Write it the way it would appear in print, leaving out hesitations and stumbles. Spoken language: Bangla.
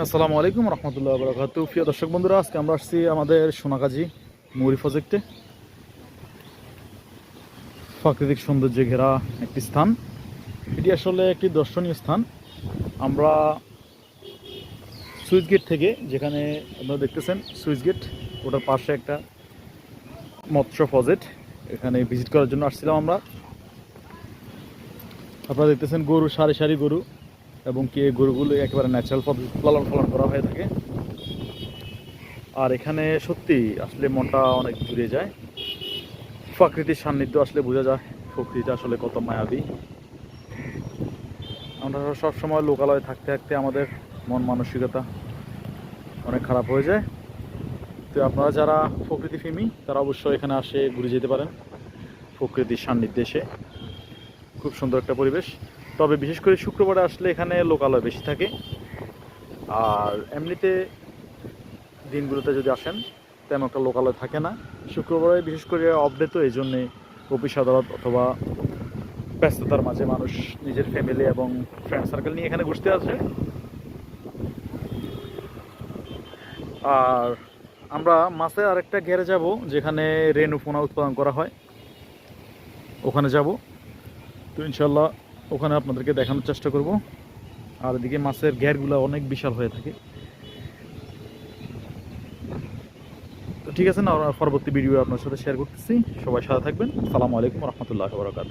আসসালামু আলাইকুম রহমতুল্লাহ বরকাত। প্রিয় দর্শক বন্ধুরা, আজকে আমরা আসছি আমাদের সোনাগাজী মৌরি প্রজেক্টে। প্রাকৃতিক সৌন্দর্যে ঘেরা একটি স্থান। এটি আসলে একটি দর্শনীয় স্থান। আমরা সুইচ গেট থেকে, যেখানে আপনারা দেখতেছেন সুইচ গেট, ওটার পাশে একটা মৎস্য প্রজেক্ট, এখানে ভিজিট করার জন্য আসছিলাম আমরা। আপনারা দেখতেছেন গরু, সারি সারি গরু, এবং কি এই গরুগুলো একেবারে ন্যাচারাল পদ্ধতি লালন পালন করা হয়ে থাকে। আর এখানে সত্যি আসলে মনটা অনেক জুড়ে যায়। প্রকৃতির সান্নিধ্য আসলে বোঝা যায় প্রকৃতি আসলে কত মায়াবী। আমরা সবসময় লোকালয়ে থাকতে থাকতে আমাদের মন মানসিকতা অনেক খারাপ হয়ে যায়। তো আপনারা যারা প্রকৃতি প্রেমী তারা অবশ্যই এখানে আসে ঘুরে যেতে পারেন। প্রকৃতির সান্নিধ্যে এসে খুব সুন্দর একটা পরিবেশ। তবে বিশেষ করে শুক্রবারে আসলে এখানে লোকালয় বেশি থাকে। আর এমনিতে দিনগুলোতে যদি আসেন তেমন একটা লোকালয় থাকে না। শুক্রবারে বিশেষ করে অফডে, তো এই জন্যে অফিস আদালত অথবা ব্যস্ততার মাঝে মানুষ নিজের ফ্যামিলি এবং ফ্রেন্ড সার্কেল নিয়ে এখানে ঘুরতে আসে। আর আমরা মাছের আরেকটা ঘেরে যাব, যেখানে রেনু পোনা উৎপাদন করা হয়, ওখানে যাব। তো ইনশাল্লাহ ওখানে আপনাদেরকে দেখানোর চেষ্টা করব। আর এদিকে মাছের ঘেরগুলো অনেক বিশাল হয়ে থাকে। তো ঠিক আছে না, পরবর্তী ভিডিও আপনার সাথে শেয়ার করতেছি। সবাই সাথে থাকবেন। আসসালামু আলাইকুম রহমতুল্লাহ বরকাত।